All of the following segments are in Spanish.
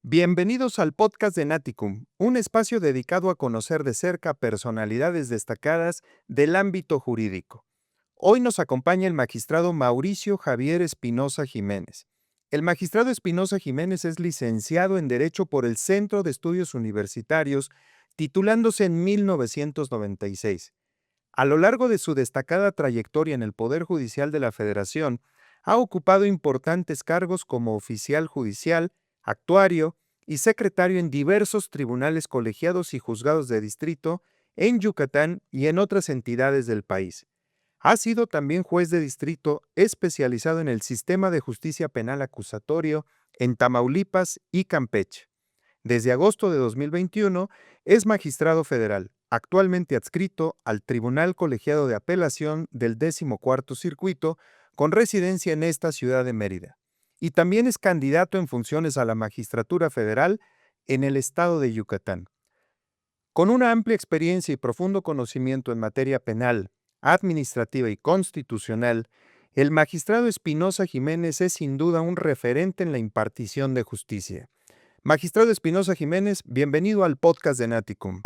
Bienvenidos al podcast de Naticum, un espacio dedicado a conocer de cerca personalidades destacadas del ámbito jurídico. Hoy nos acompaña el magistrado Mauricio Javier Espinosa Jiménez. El magistrado Espinosa Jiménez es licenciado en Derecho por el Centro de Estudios Universitarios, titulándose en 1996. A lo largo de su destacada trayectoria en el Poder Judicial de la Federación, ha ocupado importantes cargos como oficial judicial, actuario y secretario en diversos tribunales colegiados y juzgados de distrito en Yucatán y en otras entidades del país. Ha sido también juez de distrito especializado en el sistema de justicia penal acusatorio en Tamaulipas y Campeche. Desde agosto de 2021 es magistrado federal, actualmente adscrito al Tribunal Colegiado de Apelación del 14º Circuito, con residencia en esta ciudad de Mérida. Y también es candidato en funciones a la magistratura federal en el estado de Yucatán. Con una amplia experiencia y profundo conocimiento en materia penal, administrativa y constitucional, el magistrado Espinosa Jiménez es sin duda un referente en la impartición de justicia. Magistrado Espinosa Jiménez, bienvenido al podcast de Naticum.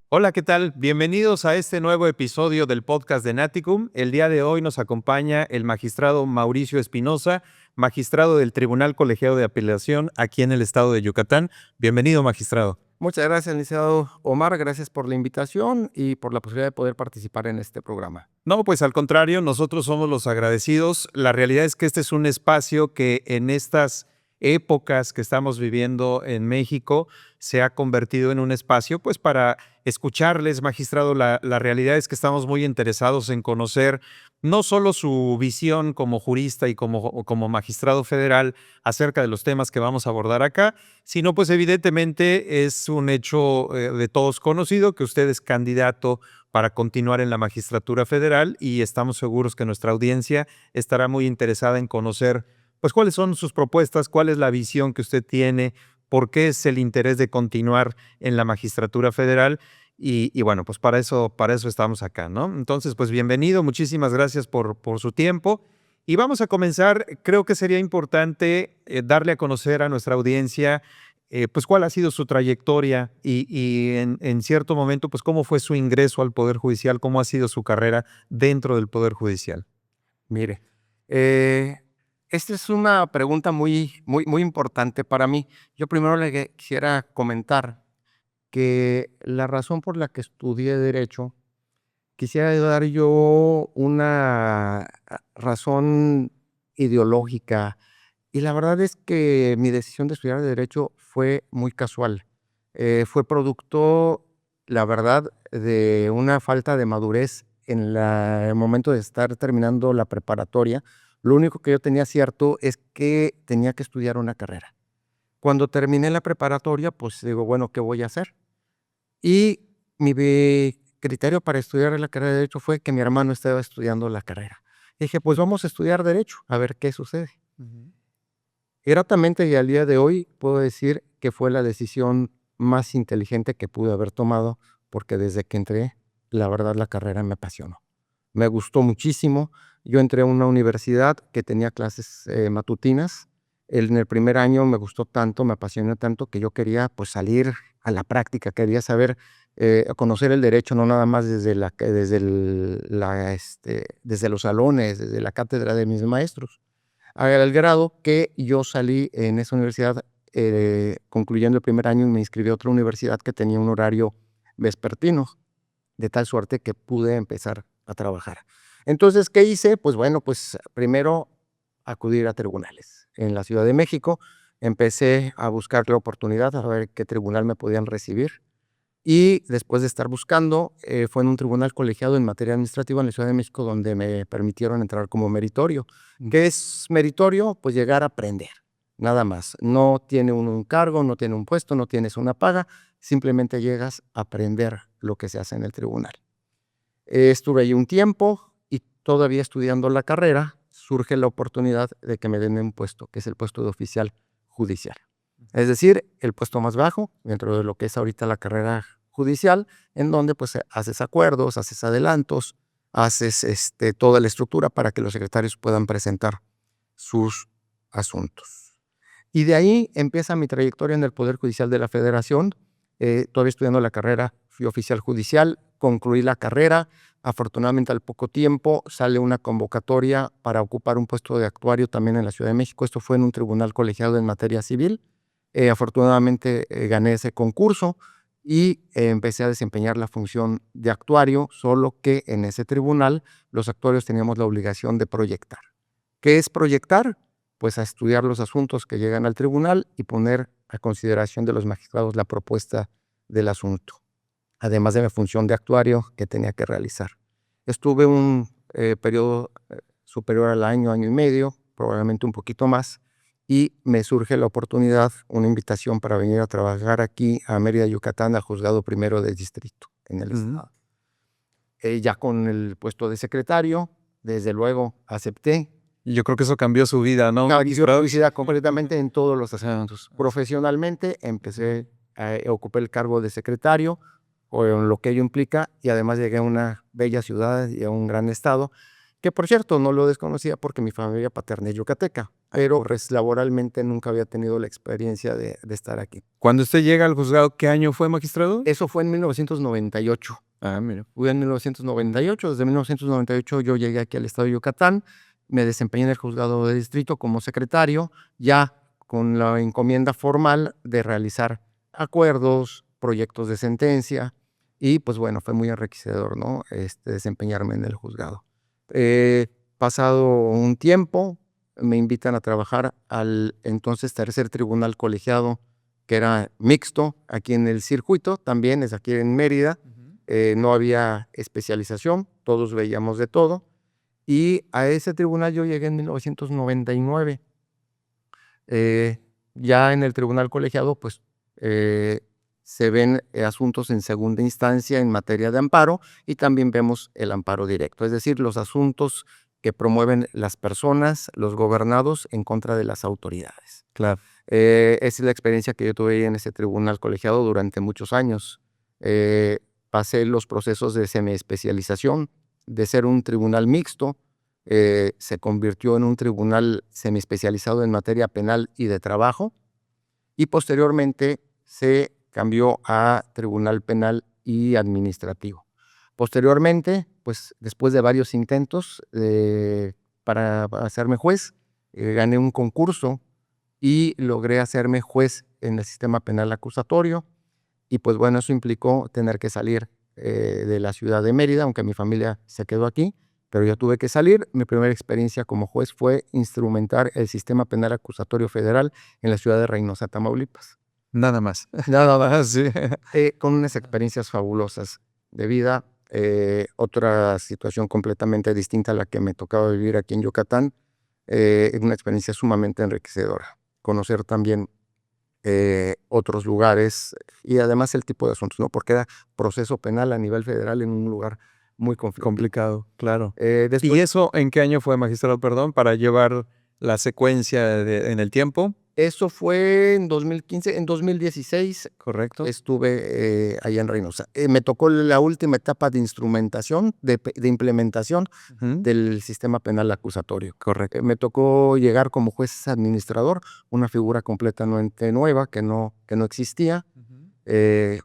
Hola, ¿qué tal? Bienvenidos a este nuevo episodio del podcast de Naticum. El día de hoy nos acompaña el magistrado Mauricio Espinosa, magistrado del Tribunal Colegiado de Apelación aquí en el estado de Yucatán. Bienvenido, magistrado. Muchas gracias, licenciado Omar. Gracias por la invitación y por la posibilidad de poder participar en este programa. No, pues al contrario, nosotros somos los agradecidos. La realidad es que este es un espacio que en estas épocas que estamos viviendo en México se ha convertido en un espacio pues para escucharles, magistrado. La realidad es que estamos muy interesados en conocer no solo su visión como jurista y como magistrado federal acerca de los temas que vamos a abordar acá, sino pues evidentemente es un hecho de todos conocido que usted es candidato para continuar en la magistratura federal y estamos seguros que nuestra audiencia estará muy interesada en conocer pues cuáles son sus propuestas, cuál es la visión que usted tiene, por qué es el interés de continuar en la magistratura federal y bueno, pues para eso estamos acá, ¿no? Entonces, pues bienvenido, muchísimas gracias por su tiempo y vamos a comenzar. Creo que sería importante darle a conocer a nuestra audiencia pues cuál ha sido su trayectoria y en cierto momento, pues cómo fue su ingreso al Poder Judicial, cómo ha sido su carrera dentro del Poder Judicial. Mire, esta es una pregunta muy importante para mí. Yo primero le quisiera comentar que la razón por la que estudié Derecho, quisiera dar yo una razón ideológica. Y la verdad es que mi decisión de estudiar Derecho fue muy casual. Fue producto, la verdad, de una falta de madurez en el momento de estar terminando la preparatoria. Lo único que yo tenía cierto es que tenía que estudiar una carrera. Cuando terminé la preparatoria, pues digo, bueno, ¿qué voy a hacer? Y mi criterio para estudiar la carrera de Derecho fue que mi hermano estaba estudiando la carrera. Dije, pues vamos a estudiar Derecho, a ver qué sucede. Gratamente y al día de hoy puedo decir que fue la decisión más inteligente que pude haber tomado, porque desde que entré, la verdad, la carrera me apasionó. Me gustó muchísimo. Yo entré a una universidad que tenía clases matutinas. En el primer año me gustó tanto, me apasionó tanto que yo quería pues salir a la práctica, quería saber, conocer el derecho, no nada más desde desde los salones, desde la cátedra de mis maestros. Al grado que yo salí en esa universidad, concluyendo el primer año, y me inscribí a otra universidad que tenía un horario vespertino, de tal suerte que pude empezar a trabajar. Entonces, ¿qué hice? Pues bueno, pues primero acudir a tribunales. En la Ciudad de México empecé a buscar la oportunidad, a ver qué tribunal me podían recibir. Y después de estar buscando, fue en un tribunal colegiado en materia administrativa en la Ciudad de México donde me permitieron entrar como meritorio. ¿Qué es meritorio? Pues llegar a aprender, nada más. No tiene un cargo, no tiene un puesto, no tienes una paga, simplemente llegas a aprender lo que se hace en el tribunal. Estuve ahí un tiempo y todavía estudiando la carrera, surge la oportunidad de que me den un puesto, que es el puesto de oficial judicial. Es decir, el puesto más bajo dentro de lo que es ahorita la carrera judicial, en donde pues haces acuerdos, haces adelantos, haces toda la estructura para que los secretarios puedan presentar sus asuntos. Y de ahí empieza mi trayectoria en el Poder Judicial de la Federación. Todavía estudiando la carrera, fui oficial judicial, concluí la carrera. Afortunadamente, al poco tiempo sale una convocatoria para ocupar un puesto de actuario también en la Ciudad de México. Esto fue en un tribunal colegiado en materia civil. Afortunadamente gané ese concurso y empecé a desempeñar la función de actuario, solo que en ese tribunal los actuarios teníamos la obligación de proyectar. ¿Qué es proyectar? Pues a estudiar los asuntos que llegan al tribunal y poner a consideración de los magistrados la propuesta del asunto, además de mi función de actuario que tenía que realizar. Estuve un periodo superior al año, año y medio, probablemente un poquito más, y me surge la oportunidad, una invitación para venir a trabajar aquí a Mérida, Yucatán, al Juzgado Primero del Distrito, en el estado. Ya con el puesto de secretario, desde luego acepté. Y yo creo que eso cambió su vida, ¿no? Cambió mi vida completamente en todos los asuntos. Profesionalmente empecé, ocupé el cargo de secretario, o en lo que ello implica, y además llegué a una bella ciudad y a un gran estado, que por cierto no lo desconocía porque mi familia paterna es yucateca, pero laboralmente nunca había tenido la experiencia de estar aquí. Cuando usted llega al juzgado, ¿qué año fue, magistrado? Eso fue en 1998. Ah, mira. Fui en 1998, desde 1998 yo llegué aquí al estado de Yucatán, me desempeñé en el juzgado de distrito como secretario, ya con la encomienda formal de realizar acuerdos, proyectos de sentencia, y pues bueno, fue muy enriquecedor, ¿no? Desempeñarme en el juzgado. Pasado un tiempo, me invitan a trabajar al entonces tercer tribunal colegiado, que era mixto, aquí en el circuito, también es aquí en Mérida. No había especialización, todos veíamos de todo. Y a ese tribunal yo llegué en 1999. Ya en el tribunal colegiado, pues se ven asuntos en segunda instancia en materia de amparo y también vemos el amparo directo, es decir, los asuntos que promueven las personas, los gobernados en contra de las autoridades. Claro. Esa es la experiencia que yo tuve en ese tribunal colegiado durante muchos años. Pasé los procesos de semiespecialización, de ser un tribunal mixto, se convirtió en un tribunal semiespecializado en materia penal y de trabajo, y posteriormente se cambió a tribunal penal y administrativo. Posteriormente, pues después de varios intentos para hacerme juez, gané un concurso y logré hacerme juez en el sistema penal acusatorio. Y pues bueno, eso implicó tener que salir de la ciudad de Mérida, aunque mi familia se quedó aquí, pero yo tuve que salir. Mi primera experiencia como juez fue instrumentar el sistema penal acusatorio federal en la ciudad de Reynosa, Tamaulipas. Nada más. Nada más. Sí. Con unas experiencias fabulosas de vida. Otra situación completamente distinta a la que me tocaba vivir aquí en Yucatán. Una experiencia sumamente enriquecedora. Conocer también otros lugares y además el tipo de asuntos, ¿no? Porque era proceso penal a nivel federal en un lugar muy Complicado, claro. después, ¿Y eso en qué año fue, magistrado, perdón, para llevar la secuencia en el tiempo? Eso fue en 2015, en 2016 Correcto. estuve allá en Reynosa. Me tocó la última etapa de instrumentación, de implementación del sistema penal acusatorio. Correcto. Me tocó llegar como juez administrador, una figura completamente nueva que no existía.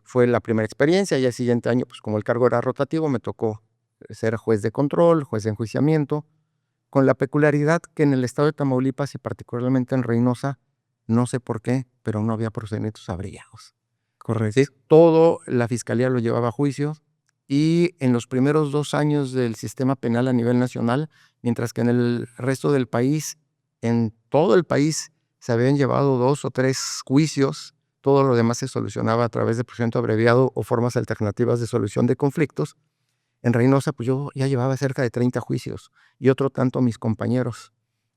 Fue la primera experiencia y el siguiente año, pues como el cargo era rotativo, me tocó ser juez de control, juez de enjuiciamiento, con la peculiaridad que en el estado de Tamaulipas y particularmente en Reynosa, no sé por qué, pero no había procedimientos abreviados. Correcto. ¿Sí? Todo la fiscalía lo llevaba a juicio y en los primeros 2 años del sistema penal a nivel nacional, mientras que en el resto del país, en todo el país, se habían llevado 2 o 3 juicios, todo lo demás se solucionaba a través de procedimiento abreviado o formas alternativas de solución de conflictos. En Reynosa, pues yo ya llevaba cerca de 30 juicios y otro tanto mis compañeros.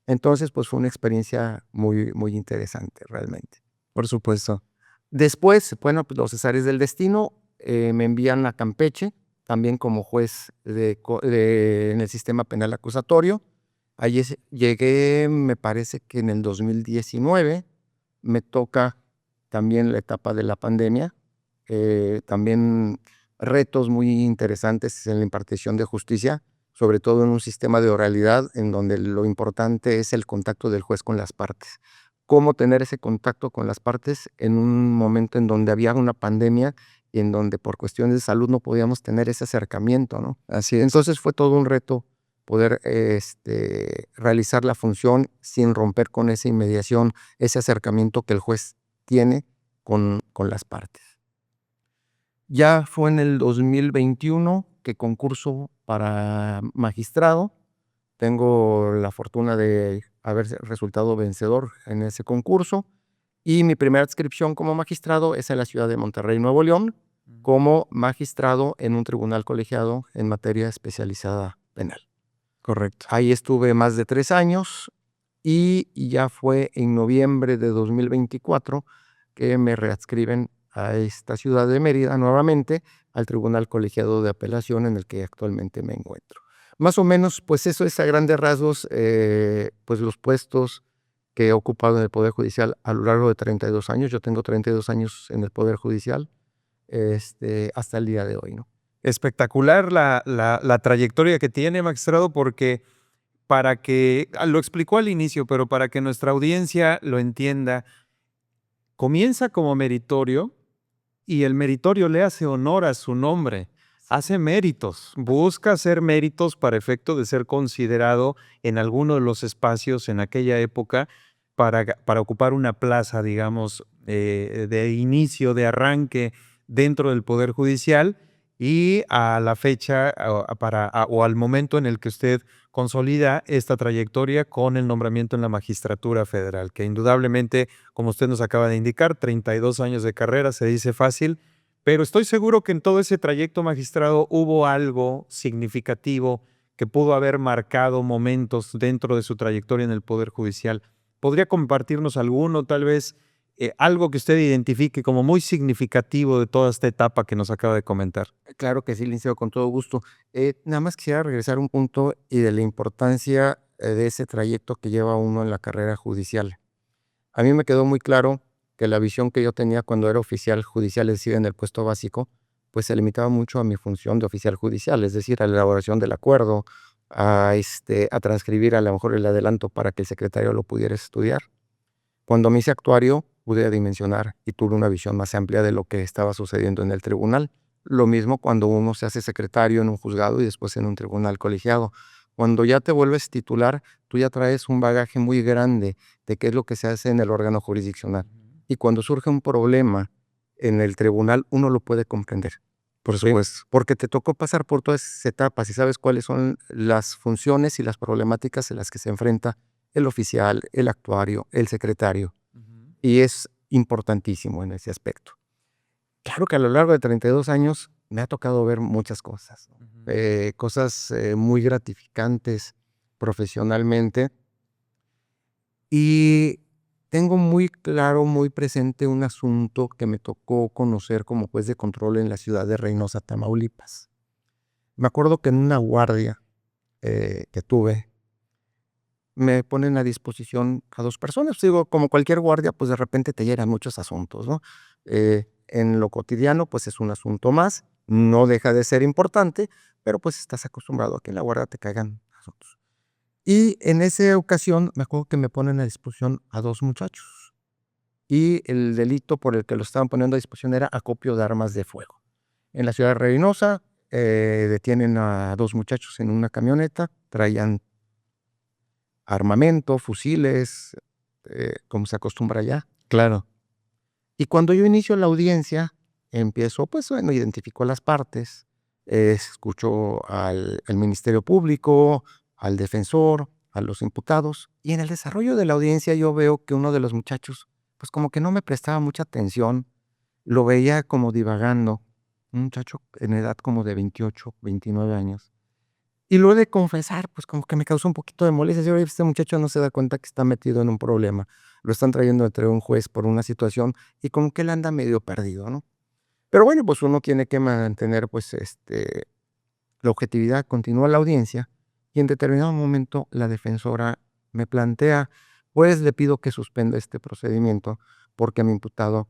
Entonces, pues fue una experiencia muy, muy interesante realmente. Por supuesto. Después, bueno, pues los cesares del destino me envían a Campeche también como juez en el sistema penal acusatorio. Allí llegué, me parece que en el 2019, me toca también la etapa de la pandemia, también retos muy interesantes en la impartición de justicia, sobre todo en un sistema de oralidad en donde lo importante es el contacto del juez con las partes. Cómo tener ese contacto con las partes en un momento en donde había una pandemia y en donde por cuestiones de salud no podíamos tener ese acercamiento, ¿no? Así es. Entonces fue todo un reto poder realizar la función sin romper con esa inmediación, ese acercamiento que el juez tiene con las partes. Ya fue en el 2021 que concurso para magistrado. Tengo la fortuna de haber resultado vencedor en ese concurso y mi primera adscripción como magistrado es en la ciudad de Monterrey, Nuevo León, como magistrado en un tribunal colegiado en materia especializada penal. Correcto. Ahí estuve más de 3 años y ya fue en noviembre de 2024 que me readscriben a esta ciudad de Mérida nuevamente, al Tribunal Colegiado de Apelación en el que actualmente me encuentro. Más o menos, pues eso es a grandes rasgos, pues los puestos que he ocupado en el Poder Judicial a lo largo de 32 años. Yo tengo 32 años en el Poder Judicial, hasta el día de hoy, ¿no? Espectacular la trayectoria que tiene, magistrado, porque para que, lo explicó al inicio, pero para que nuestra audiencia lo entienda, comienza como meritorio y el meritorio le hace honor a su nombre, hace méritos, busca hacer méritos para efecto de ser considerado en alguno de los espacios en aquella época para ocupar una plaza, digamos, de inicio, de arranque dentro del Poder Judicial y a la fecha o al momento en el que usted consolida esta trayectoria con el nombramiento en la magistratura federal, que indudablemente, como usted nos acaba de indicar, 32 años de carrera, se dice fácil, pero estoy seguro que en todo ese trayecto, magistrado, hubo algo significativo que pudo haber marcado momentos dentro de su trayectoria en el Poder Judicial. ¿Podría compartirnos alguno, tal vez, algo que usted identifique como muy significativo de toda esta etapa que nos acaba de comentar? Claro que sí, licenciado, con todo gusto. Nada más quisiera regresar a un punto y de la importancia de ese trayecto que lleva uno en la carrera judicial. A mí me quedó muy claro que la visión que yo tenía cuando era oficial judicial, es decir, en el puesto básico, pues se limitaba mucho a mi función de oficial judicial, es decir, a la elaboración del acuerdo, a transcribir a lo mejor el adelanto para que el secretario lo pudiera estudiar. Cuando me hice actuario, pude dimensionar y tuve una visión más amplia de lo que estaba sucediendo en el tribunal. Lo mismo cuando uno se hace secretario en un juzgado y después en un tribunal colegiado. Cuando ya te vuelves titular, tú ya traes un bagaje muy grande de qué es lo que se hace en el órgano jurisdiccional. Y cuando surge un problema en el tribunal, uno lo puede comprender. Por ¿Sí? supuesto. Porque te tocó pasar por todas esas etapas y sabes cuáles son las funciones y las problemáticas en las que se enfrenta el oficial, el actuario, el secretario. Y es importantísimo en ese aspecto. Claro que a lo largo de 32 años me ha tocado ver muchas cosas, ¿no? Cosas muy gratificantes profesionalmente. Y tengo muy claro, muy presente un asunto que me tocó conocer como juez de control en la ciudad de Reynosa, Tamaulipas. Me acuerdo que en una guardia que tuve, me ponen a disposición a 2 personas. Digo, como cualquier guardia, pues de repente te llegan muchos asuntos, ¿no? En lo cotidiano, pues es un asunto más, no deja de ser importante, pero pues estás acostumbrado a que en la guardia te caigan asuntos. Y en esa ocasión, me acuerdo que me ponen a disposición a 2 muchachos. Y el delito por el que lo estaban poniendo a disposición era acopio de armas de fuego. En la ciudad de Reynosa, detienen a 2 muchachos en una camioneta, traían armamento, fusiles, como se acostumbra allá. Claro. Y cuando yo inicio la audiencia, empiezo, pues bueno, identifico a las partes, escucho al Ministerio Público, al defensor, a los imputados, y en el desarrollo de la audiencia yo veo que uno de los muchachos, pues como que no me prestaba mucha atención, lo veía como divagando, un muchacho en edad como de 28, 29 años. Y lo he de confesar, pues, como que me causó un poquito de molestia, decir: "Oye, este muchacho no se da cuenta que está metido en un problema, lo están trayendo ante un juez por una situación y como que él anda medio perdido", ¿no? Pero bueno, pues, uno tiene que mantener, pues, la objetividad, continúa la audiencia y en determinado momento la defensora me plantea, pues le pido que suspenda este procedimiento porque mi imputado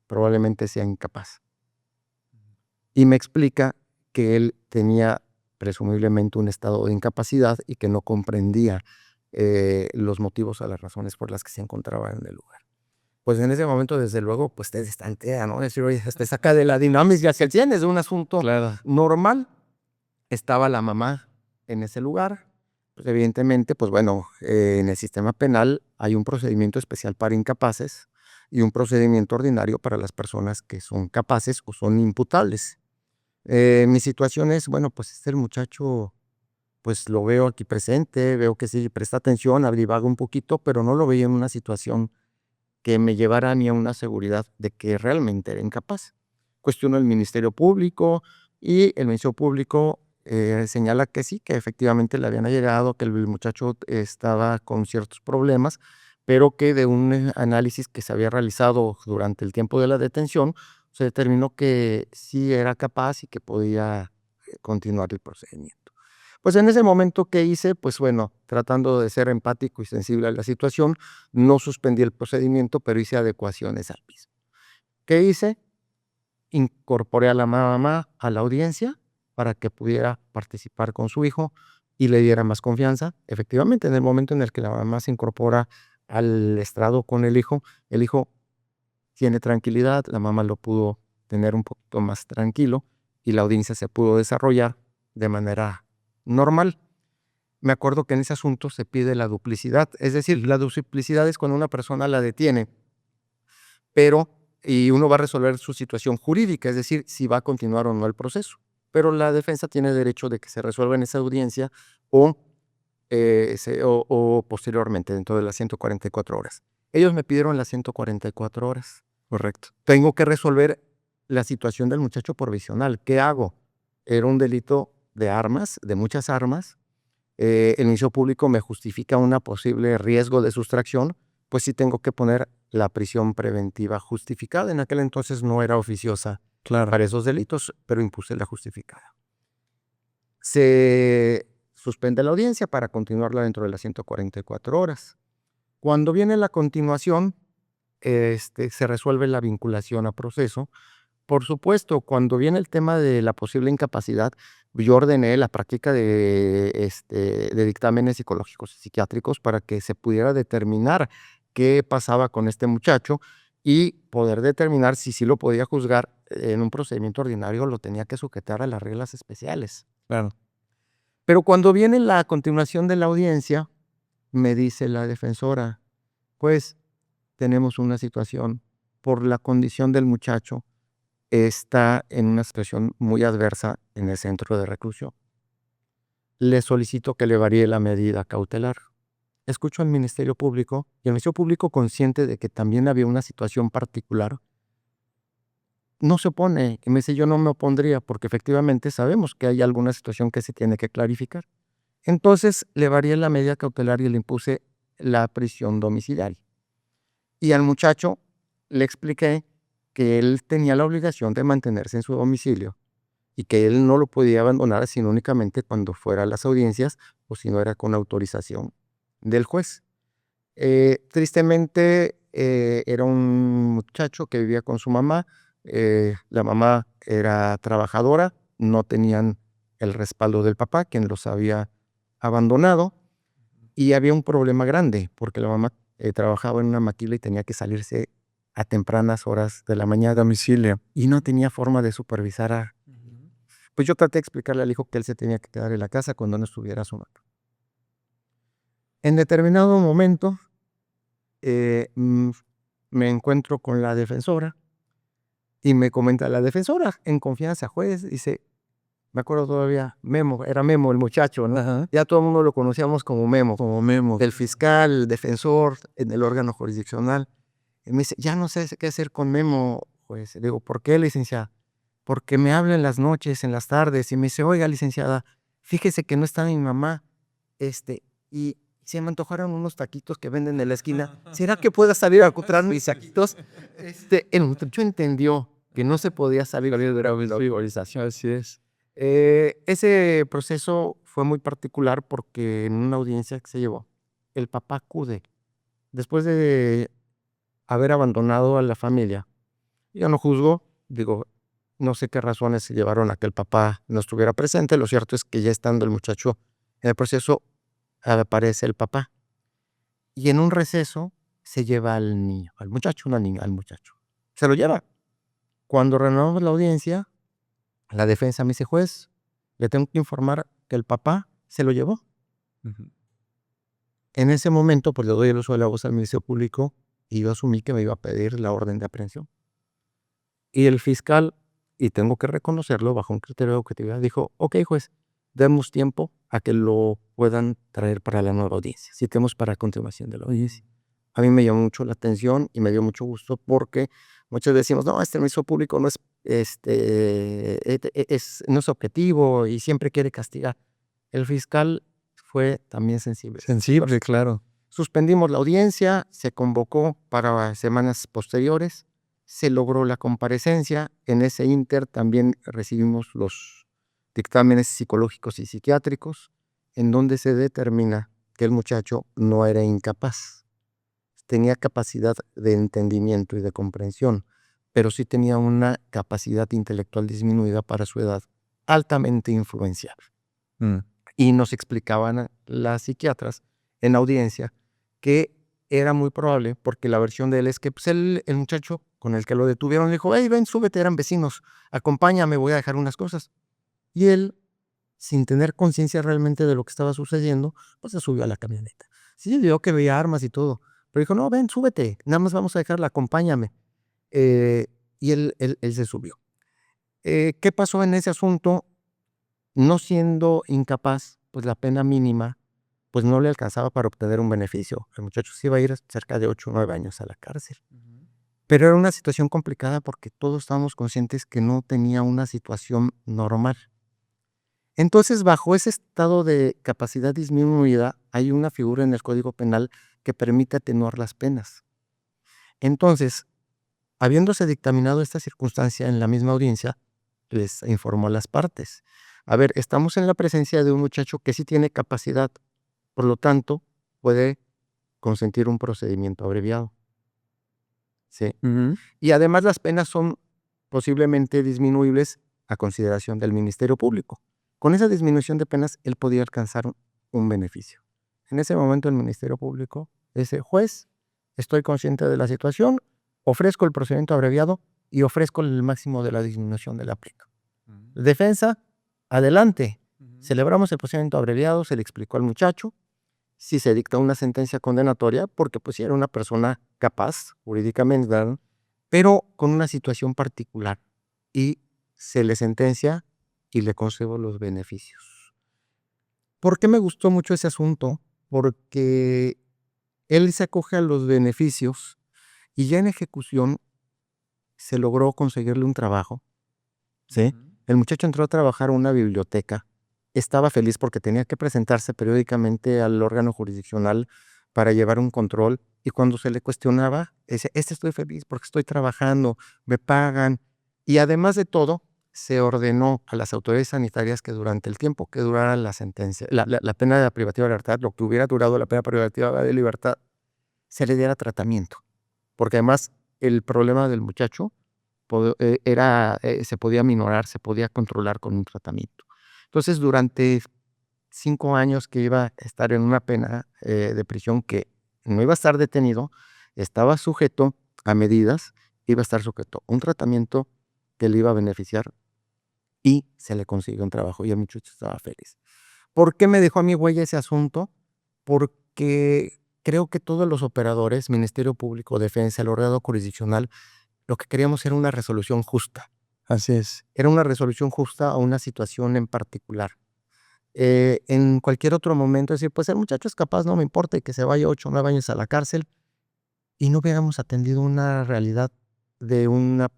probablemente sea incapaz. Y me explica que él tenía presumiblemente un estado de incapacidad y que no comprendía los motivos o las razones por las que se encontraba en el lugar. Pues en ese momento, desde luego, pues te destantea, ¿no? Decir, oye, te saca de la dinámica que tienes, de un asunto normal. Estaba la mamá en ese lugar. Pues evidentemente, pues bueno, en el sistema penal hay un procedimiento especial para incapaces y un procedimiento ordinario para las personas que son capaces o son imputables. Mi situación es, bueno, pues el muchacho, pues lo veo aquí presente, veo que sí presta atención, divaga un poquito, pero no lo veía en una situación que me llevara a mí a una seguridad de que realmente era incapaz. Cuestiono el Ministerio Público y el Ministerio Público señala que sí, que efectivamente le habían llegado, que el muchacho estaba con ciertos problemas, pero que de un análisis que se había realizado durante el tiempo de la detención, se determinó que sí era capaz y que podía continuar el procedimiento. Pues en ese momento, ¿qué hice? Pues bueno, tratando de ser empático y sensible a la situación, no suspendí el procedimiento, pero hice adecuaciones al mismo. ¿Qué hice? Incorporé a la mamá a la audiencia para que pudiera participar con su hijo y le diera más confianza. Efectivamente, en el momento en el que la mamá se incorpora al estrado con el hijo tiene tranquilidad, la mamá lo pudo tener un poquito más tranquilo y la audiencia se pudo desarrollar de manera normal. Me acuerdo que en ese asunto se pide la duplicidad, es decir, la duplicidad es cuando una persona la detiene, y uno va a resolver su situación jurídica, es decir, si va a continuar o no el proceso. Pero la defensa tiene derecho de que se resuelva en esa audiencia o, o posteriormente, dentro de las 144 horas. Ellos me pidieron las 144 horas. Correcto. Tengo que resolver la situación del muchacho provisional. ¿Qué hago? Era un delito de armas, de muchas armas. El Ministerio Público me justifica una posible riesgo de sustracción, pues sí tengo que poner la prisión preventiva justificada. En aquel entonces no era oficiosa para esos delitos, pero impuse la justificada. Se suspende la audiencia para continuarla dentro de las 144 horas. Cuando viene la continuación, se resuelve la vinculación a proceso. Por supuesto, cuando viene el tema de la posible incapacidad, yo ordené la práctica de dictámenes psicológicos y psiquiátricos para que se pudiera determinar qué pasaba con este muchacho y poder determinar si sí lo podía juzgar en un procedimiento ordinario o lo tenía que sujetar a las reglas especiales. Claro. Pero cuando viene la continuación de la audiencia, me dice la defensora, pues tenemos una situación por la condición del muchacho. Está en una situación muy adversa en el centro de reclusión. Le solicito que le varíe la medida cautelar. Escucho al Ministerio Público y el Ministerio Público, consciente de que también había una situación particular, no se opone. Y me dice, yo no me opondría porque efectivamente sabemos que hay alguna situación que se tiene que clarificar. Entonces le varié la medida cautelar y le impuse la prisión domiciliaria. Y al muchacho le expliqué que él tenía la obligación de mantenerse en su domicilio y que él no lo podía abandonar sino únicamente cuando fuera a las audiencias o si no era con autorización del juez. Tristemente, era un muchacho que vivía con su mamá. La mamá era trabajadora, no tenían el respaldo del papá, quien los había abandonado, y había un problema grande porque la mamá trabajaba en una maquila y tenía que salirse a tempranas horas de la mañana a domicilio y no tenía forma de supervisar a... Pues yo traté de explicarle al hijo que él se tenía que quedar en la casa cuando no estuviera su mamá. En determinado momento me encuentro con la defensora y me comenta la defensora en confianza, juez, dice, me acuerdo todavía, Memo, era Memo el muchacho, ¿no? Ajá. Ya todo el mundo lo conocíamos como Memo. Como Memo. El fiscal, el defensor en el órgano jurisdiccional. Y me dice, ya no sé qué hacer con Memo, pues. Le digo, ¿por qué, licenciada? Porque me habla en las noches, en las tardes, y me dice, oiga, licenciada, fíjese que no está mi mamá, y se me antojaron unos taquitos que venden en la esquina. ¿Será que pueda salir a comprar mis taquitos? El muchacho entendió que no se podía salir de la vigorización. Así es. Ese proceso fue muy particular porque en una audiencia que se llevó, el papá acude después de haber abandonado a la familia. Yo no juzgo, digo, no sé qué razones se llevaron a que el papá no estuviera presente. Lo cierto es que ya estando el muchacho en el proceso, aparece el papá. Y en un receso se lleva al niño, al muchacho, una niña, al muchacho. Se lo lleva. Cuando reanudamos la audiencia, la defensa me dice: "Juez, le tengo que informar que el papá se lo llevó". Ujú. En ese momento, pues, le doy el uso de la voz al Ministerio Público y yo asumí que me iba a pedir la orden de aprehensión. Y el fiscal, y tengo que reconocerlo, bajo un criterio de objetividad, dijo: "Okey, juez, demos tiempo a que lo puedan traer para la nueva audiencia, citemos para continuación de la audiencia". A mí me llamó mucho la atención y me dio mucho gusto porque muchos decimos: "No, este Ministerio Público no es, no es objetivo y siempre quiere castigar". El fiscal fue también sensible. Sensible, claro. Suspendimos la audiencia, se convocó para semanas posteriores, se logró la comparecencia. En ese ínter también recibimos los dictámenes psicológicos y psiquiátricos, en donde se determina que el muchacho no era incapaz, tenía capacidad de entendimiento y de comprensión, pero sí tenía una capacidad intelectual disminuida para su edad, altamente influenciable. Mm. Y nos explicaban las psiquiatras en audiencia que era muy probable, porque la versión de él es que, pues, el muchacho con el que lo detuvieron le dijo: "Hey, ven, súbete", eran vecinos, "acompáñame, voy a dejar unas cosas". Y él, sin tener conciencia realmente de lo que estaba sucediendo, pues, se subió a la camioneta. Sí, vio que veía armas y todo, pero dijo: "No, ven, súbete, nada más vamos a dejarla, acompáñame". Eh, y él se subió. ¿Qué pasó en ese asunto? No siendo incapaz, pues, la pena mínima, pues, no le alcanzaba para obtener un beneficio. El muchacho se iba a ir cerca de 8 o 9 años a la cárcel. Ujú. Pero era una situación complicada porque todos estábamos conscientes que no tenía una situación normal. Entonces, bajo ese estado de capacidad disminuida, hay una figura en el Código Penal que permite atenuar las penas. Entonces, habiéndose dictaminado esta circunstancia en la misma audiencia, les informó a las partes. A ver, estamos en la presencia de un muchacho que sí tiene capacidad, por lo tanto, puede consentir un procedimiento abreviado, ¿sí? Ujú. Y además las penas son posiblemente disminuibles a consideración del Ministerio Público. Con esa disminución de penas, él podía alcanzar un beneficio. En ese momento el Ministerio Público dice: "Juez, estoy consciente de la situación, ofrezco el procedimiento abreviado y ofrezco el máximo de la disminución de la pena". Mm. Defensa, adelante. Ujú. Celebramos el procedimiento abreviado, se le explicó al muchacho, si se dicta una sentencia condenatoria, porque pues sí era una persona capaz jurídicamente, ¿verdad? Pero con una situación particular y se le sentencia y le concedo los beneficios. ¿Por qué me gustó mucho ese asunto? Porque él se acoge a los beneficios y ya en ejecución se logró conseguirle un trabajo. ¿Sí? Ujú. El muchacho entró a trabajar a una biblioteca. Estaba feliz porque tenía que presentarse periódicamente al órgano jurisdiccional para llevar un control, y cuando se le cuestionaba, decía: Estoy feliz porque estoy trabajando, me pagan". Y además de todo, se ordenó a las autoridades sanitarias que durante el tiempo que durara la sentencia, la pena de privativa de libertad, lo que hubiera durado la pena privativa de libertad, se le diera tratamiento. Porque además el problema del muchacho se podía minorar, se podía controlar con un tratamiento. Entonces, durante 5 años que iba a estar en una pena, de prisión, que no iba a estar detenido, estaba sujeto a medidas, iba a estar sujeto a un tratamiento que le iba a beneficiar y se le consiguió un trabajo y el muchacho estaba feliz. ¿Por qué me dejó a mí huella ese asunto? Porque creo que todos los operadores, Ministerio Público, Defensa, el órgano jurisdiccional, lo que queríamos era una resolución justa. Así es. Era una resolución justa a una situación en particular. En cualquier otro momento decir: "Pues el muchacho es capaz, no me importa, y que se vaya 8 o 9 años a la cárcel", y no hubiéramos atendido una realidad de una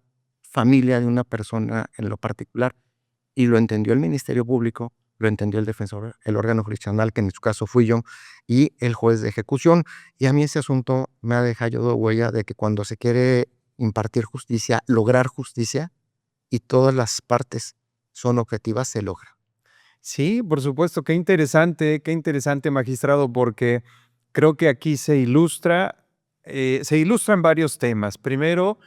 familia, de una persona en lo particular. Y lo entendió el Ministerio Público, lo entendió el defensor, el órgano jurisdiccional, que en su caso fui yo, y el juez de ejecución. Y a mí ese asunto me ha dejado huella de que cuando se quiere impartir justicia, lograr justicia, y todas las partes son objetivas, se logra. Sí, por supuesto, qué interesante, magistrado, porque creo que aquí se ilustran varios temas. Primero,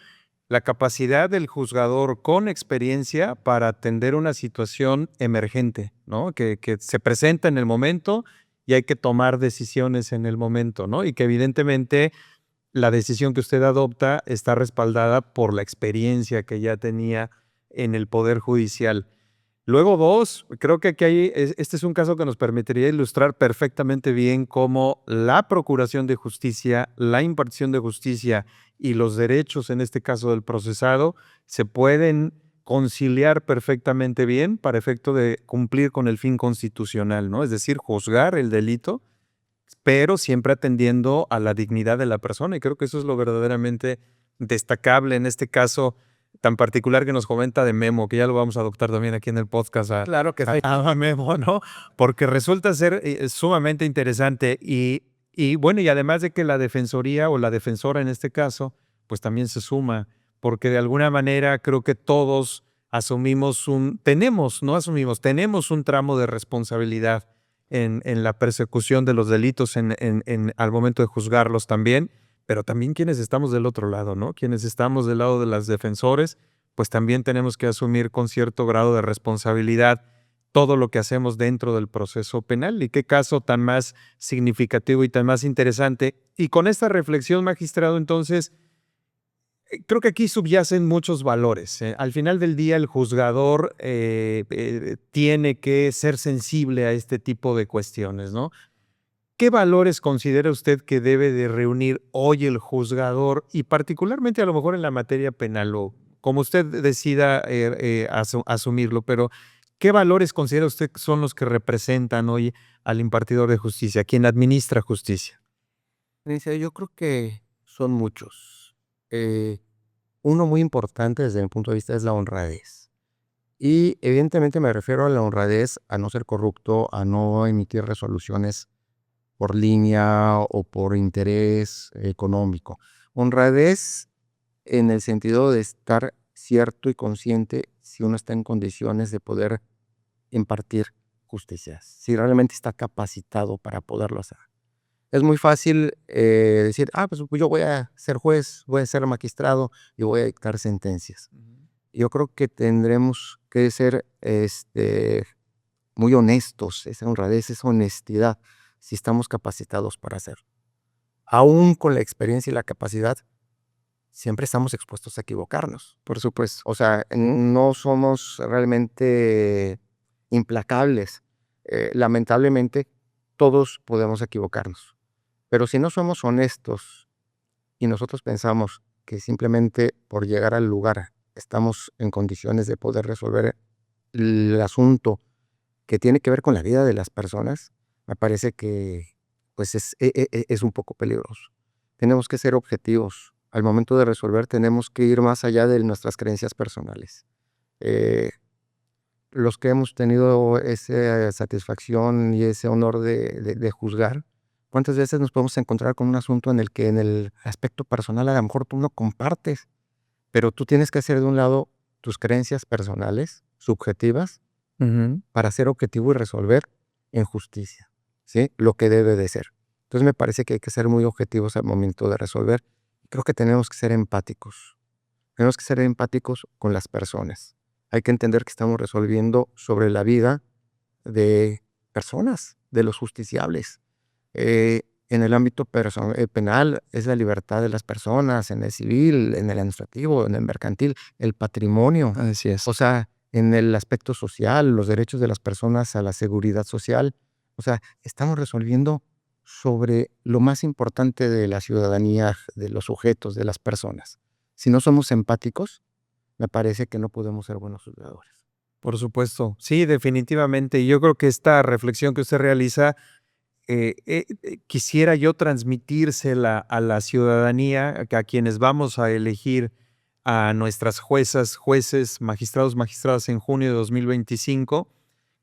la capacidad del juzgador con experiencia para atender una situación emergente, ¿no? Que se presenta en el momento y hay que tomar decisiones en el momento, ¿no? Y que evidentemente la decisión que usted adopta está respaldada por la experiencia que ya tenía en el Poder Judicial. Luego dos, creo que aquí este es un caso que nos permitiría ilustrar perfectamente bien cómo la procuración de justicia, la impartición de justicia y los derechos, en este caso del procesado, se pueden conciliar perfectamente bien para efecto de cumplir con el fin constitucional, ¿no? Es decir, juzgar el delito, pero siempre atendiendo a la dignidad de la persona. Y creo que eso es lo verdaderamente destacable en este caso tan particular que nos comenta de Memo, que ya lo vamos a adoptar también aquí en el podcast Claro que sí. a Memo, ¿no? Porque resulta ser sumamente interesante y bueno, y además de que la defensoría o la defensora en este caso, pues también se suma, porque de alguna manera creo que todos tenemos un tramo de responsabilidad en la persecución de los delitos al momento de juzgarlos también, pero también quienes estamos del otro lado, ¿no? Quienes estamos del lado de los defensores, pues también tenemos que asumir con cierto grado de responsabilidad todo lo que hacemos dentro del proceso penal. Y qué caso tan más significativo y tan más interesante. Y con esta reflexión, magistrado, entonces, creo que aquí subyacen muchos valores. Al final del día, el juzgador tiene que ser sensible a este tipo de cuestiones, ¿no? ¿Qué valores considera usted que debe de reunir hoy el juzgador y particularmente a lo mejor en la materia penal o como usted decida asumirlo, pero qué valores considera usted que son los que representan hoy al impartidor de justicia, quien administra justicia? Dice, yo creo que son muchos. Eh, Uno muy importante desde mi punto de vista es la honradez. Y evidentemente me refiero a la honradez, a no ser corrupto, a no emitir resoluciones por línea o por interés económico. Honradez en el sentido de estar cierto y consciente si uno está en condiciones de poder impartir justicia, si realmente está capacitado para poderlo hacer. Es muy fácil decir, pues yo voy a ser juez, voy a ser magistrado y voy a dictar sentencias. Yo creo que tendremos que ser muy honestos, esa honradez, esa honestidad, si estamos capacitados para hacerlo. Aún con la experiencia y la capacidad, siempre estamos expuestos a equivocarnos. Por supuesto. O sea, no somos realmente implacables. Lamentablemente, todos podemos equivocarnos. Pero si no somos honestos y nosotros pensamos que simplemente por llegar al lugar estamos en condiciones de poder resolver el asunto que tiene que ver con la vida de las personas, me parece que pues es un poco peligroso. Tenemos que ser objetivos. Al momento de resolver tenemos que ir más allá de nuestras creencias personales. Eh, los que hemos tenido esa satisfacción y ese honor de juzgar, ¿cuántas veces nos podemos encontrar con un asunto en el que en el aspecto personal a lo mejor tú no compartes, pero tú tienes que hacer de un lado tus creencias personales, subjetivas, para ser objetivo y resolver en justicia, ¿sí? Lo que debe de ser. Entonces me parece que hay que ser muy objetivos al momento de resolver. Creo que tenemos que ser empáticos. Tenemos que ser empáticos con las personas. Hay que entender que estamos resolviendo sobre la vida de personas, de los justiciables. En el ámbito penal es la libertad de las personas, en el civil, en el administrativo, en el mercantil, el patrimonio. Así es. O sea, en el aspecto social, los derechos de las personas a la seguridad social. O sea, estamos resolviendo sobre lo más importante de la ciudadanía, de los sujetos, de las personas. Si no somos empáticos, me parece que no podemos ser buenos juzgadores. Por supuesto. Sí, definitivamente. Y yo creo que esta reflexión que usted realiza, quisiera yo transmitírsela a la ciudadanía, a quienes vamos a elegir a nuestras juezas, jueces, magistrados, magistradas en junio de 2025.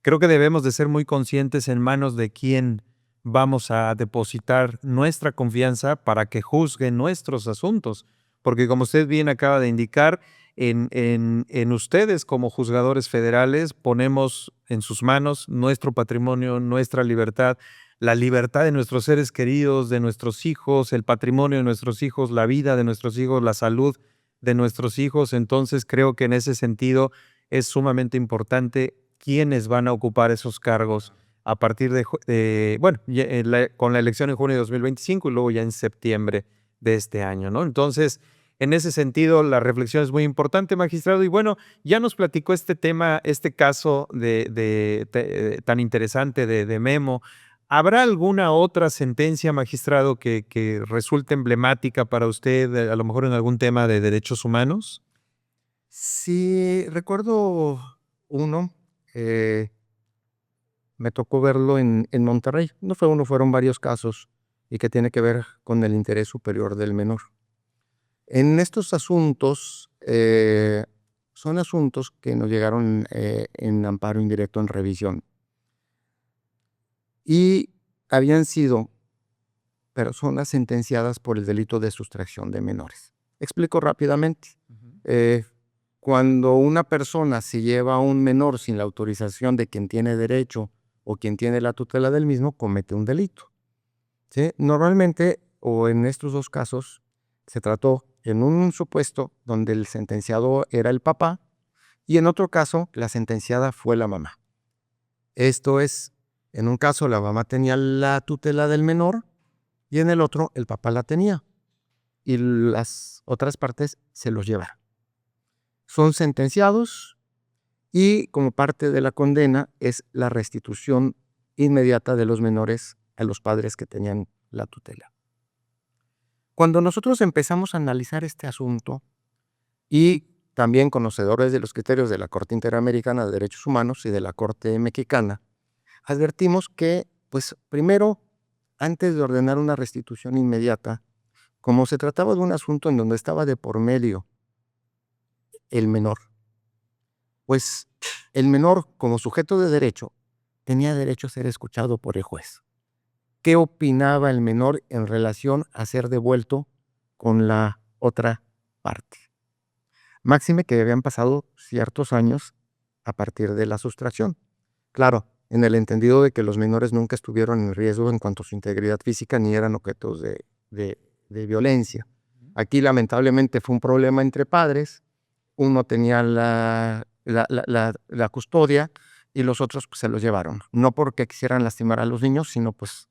Creo que debemos de ser muy conscientes en manos de quién vamos a depositar nuestra confianza para que juzgue nuestros asuntos. Porque como usted bien acaba de indicar, en ustedes como juzgadores federales. Ponemos en sus manos nuestro patrimonio, nuestra libertad, la libertad de nuestros seres queridos, de nuestros hijos, el patrimonio de nuestros hijos, la vida de nuestros hijos, la salud de nuestros hijos. Entonces creo que en ese sentido es sumamente importante quiénes van a ocupar esos cargos a partir bueno, con la elección en junio de 2025 y luego ya en septiembre de este año, ¿no? Entonces, en ese sentido, la reflexión es muy importante, magistrado. Y bueno, ya nos platicó este tema, este caso tan interesante de Memo. ¿Habrá alguna otra sentencia, magistrado, que resulte emblemática para usted, a lo mejor en algún tema de derechos humanos? Sí, recuerdo uno, me tocó verlo en Monterrey. No fue uno, fueron varios casos y que tiene que ver con el interés superior del menor. En estos asuntos, son asuntos que nos llegaron en amparo indirecto en revisión y habían sido personas sentenciadas por el delito de sustracción de menores. Explico rápidamente. Eh, Cuando una persona se lleva a un menor sin la autorización de quien tiene derecho o quien tiene la tutela del mismo, comete un delito, ¿sí? Normalmente, o en estos dos casos, se trató en un supuesto donde el sentenciado era el papá y en otro caso la sentenciada fue la mamá. Esto es, en un caso la mamá tenía la tutela del menor y en el otro el papá la tenía y las otras partes se los llevaron. Son sentenciados y como parte de la condena es la restitución inmediata de los menores a los padres que tenían la tutela. Cuando nosotros empezamos a analizar este asunto y también conocedores de los criterios de la Corte Interamericana de Derechos Humanos y de la Corte Mexicana, advertimos que, pues primero, antes de ordenar una restitución inmediata, como se trataba de un asunto en donde estaba de por medio el menor, pues el menor como sujeto de derecho tenía derecho a ser escuchado por el juez. ¿Qué opinaba el menor en relación a ser devuelto con la otra parte? Máxime que habían pasado ciertos años a partir de la sustracción. Claro, en el entendido de que los menores nunca estuvieron en riesgo en cuanto a su integridad física ni eran objetos de violencia. Aquí lamentablemente fue un problema entre padres. Uno tenía la custodia y los otros pues, se los llevaron. No porque quisieran lastimar a los niños, sino pues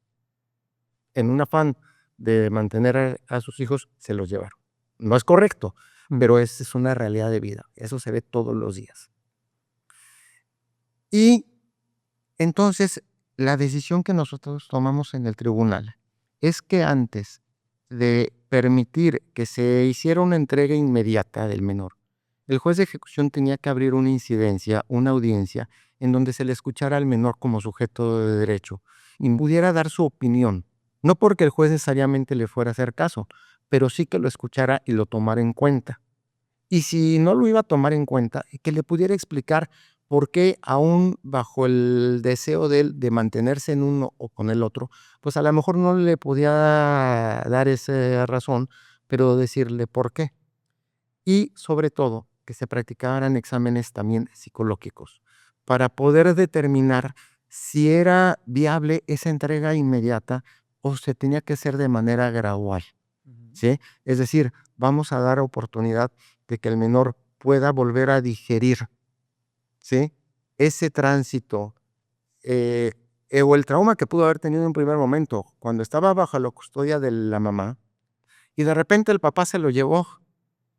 en un afán de mantener a sus hijos, se los llevaron. No es correcto, pero esa es una realidad de vida. Eso se ve todos los días. Y entonces, la decisión que nosotros tomamos en el tribunal es que antes de permitir que se hiciera una entrega inmediata del menor, el juez de ejecución tenía que abrir una incidencia, una audiencia, en donde se le escuchara al menor como sujeto de derecho y pudiera dar su opinión. No porque el juez necesariamente le fuera a hacer caso, pero sí que lo escuchara y lo tomara en cuenta. Y si no lo iba a tomar en cuenta, que le pudiera explicar por qué, aún bajo el deseo de él de mantenerse en uno o con el otro, pues a lo mejor no le podía dar esa razón, pero decirle por qué. Y sobre todo, que se practicaran exámenes también psicológicos para poder determinar si era viable esa entrega inmediata o se tenía que hacer de manera gradual, ¿sí? Es decir, vamos a dar oportunidad de que el menor pueda volver a digerir, ¿sí? Ese tránsito, o el trauma que pudo haber tenido en un primer momento, cuando estaba bajo la custodia de la mamá, y de repente el papá se lo llevó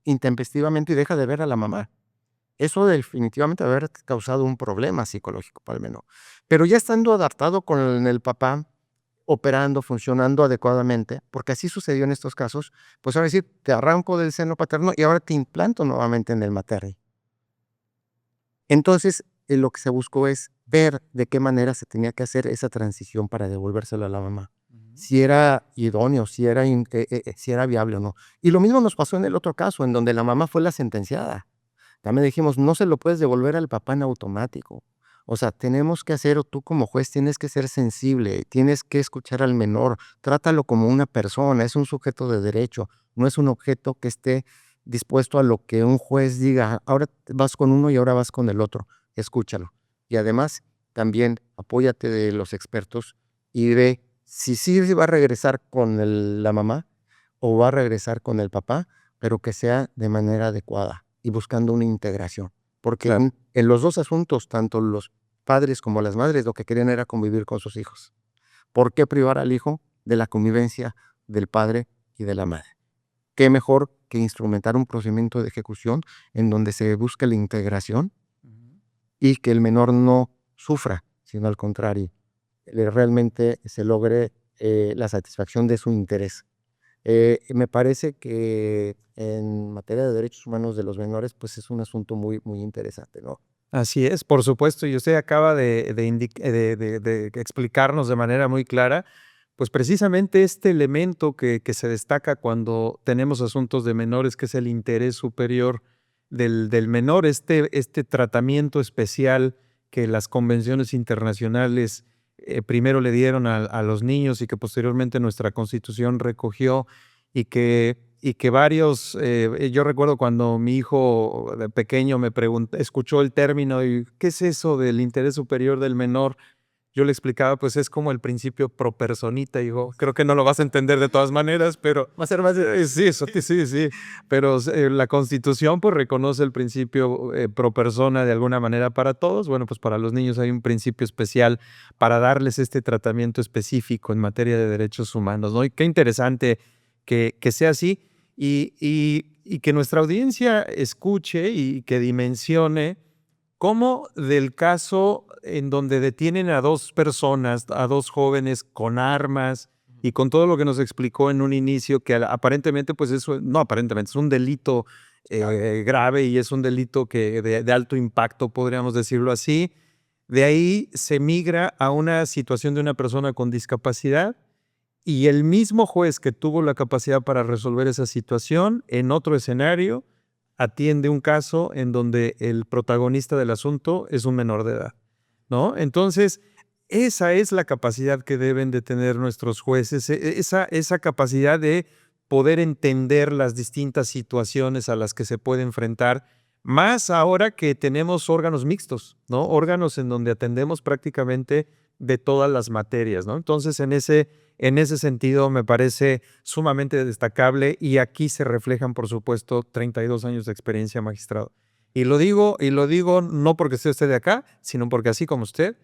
intempestivamente y deja de ver a la mamá. Eso definitivamente debe haber causado un problema psicológico para el menor. Pero ya estando adaptado con el papá, operando, funcionando adecuadamente, porque así sucedió en estos casos, pues ahora decir, te arranco del seno paterno y ahora te implanto nuevamente en el materno. Entonces, lo que se buscó es ver de qué manera se tenía que hacer esa transición para devolvérselo a la mamá. Si era idóneo, si era viable o no. Y lo mismo nos pasó en el otro caso, en donde la mamá fue la sentenciada. También dijimos, no se lo puedes devolver al papá en automático. O sea, tenemos que hacer, o tú como juez tienes que ser sensible, tienes que escuchar al menor, trátalo como una persona, es un sujeto de derecho, no es un objeto que esté dispuesto a lo que un juez diga, ahora vas con uno y ahora vas con el otro, escúchalo. Y además, también apóyate de los expertos y ve si sí va a regresar con la mamá o va a regresar con el papá, pero que sea de manera adecuada y buscando una integración. Porque Claro. en los dos asuntos, tanto los padres como las madres, lo que querían era convivir con sus hijos. ¿Por qué privar al hijo de la convivencia del padre y de la madre? ¿Qué mejor que instrumentar un procedimiento de ejecución en donde se busque la integración Ujú. y que el menor no sufra, sino al contrario, realmente se logre la satisfacción de su interés? Me parece que en materia de derechos humanos de los menores, pues es un asunto muy, muy interesante, ¿no? Así es, por supuesto, y usted acaba de explicarnos de manera muy clara, pues precisamente este elemento que se destaca cuando tenemos asuntos de menores, que es el interés superior del menor, este tratamiento especial que las convenciones internacionales primero le dieron a los niños y que posteriormente nuestra Constitución recogió y que varios, yo recuerdo cuando mi hijo de pequeño me preguntó, escuchó el término y ¿qué es eso del interés superior del menor? Yo le explicaba, pues es como el principio pro personita, y digo, creo que no lo vas a entender de todas maneras, pero Va a ser más sí, eso, sí, sí, pero la Constitución pues reconoce el principio pro persona de alguna manera para todos. Bueno, pues para los niños hay un principio especial para darles este tratamiento específico en materia de derechos humanos, ¿no? Y qué interesante que sea así y que nuestra audiencia escuche y que dimensione cómo del caso en donde detienen a 2 personas, a 2 jóvenes con armas y con todo lo que nos explicó en un inicio, que aparentemente, pues eso no aparentemente, es un delito, grave y es un delito que de alto impacto, podríamos decirlo así. De ahí se migra a una situación de una persona con discapacidad y el mismo juez que tuvo la capacidad para resolver esa situación, en otro escenario, atiende un caso en donde el protagonista del asunto es un menor de edad, ¿no? Entonces, esa es la capacidad que deben de tener nuestros jueces, esa capacidad de poder entender las distintas situaciones a las que se puede enfrentar, más ahora que tenemos órganos mixtos, ¿no? Órganos en donde atendemos prácticamente de todas las materias, ¿no? Entonces, en ese sentido, me parece sumamente destacable y aquí se reflejan, por supuesto, 32 años de experiencia, magistrado. Y lo digo no porque esté usted de acá, sino porque así como usted,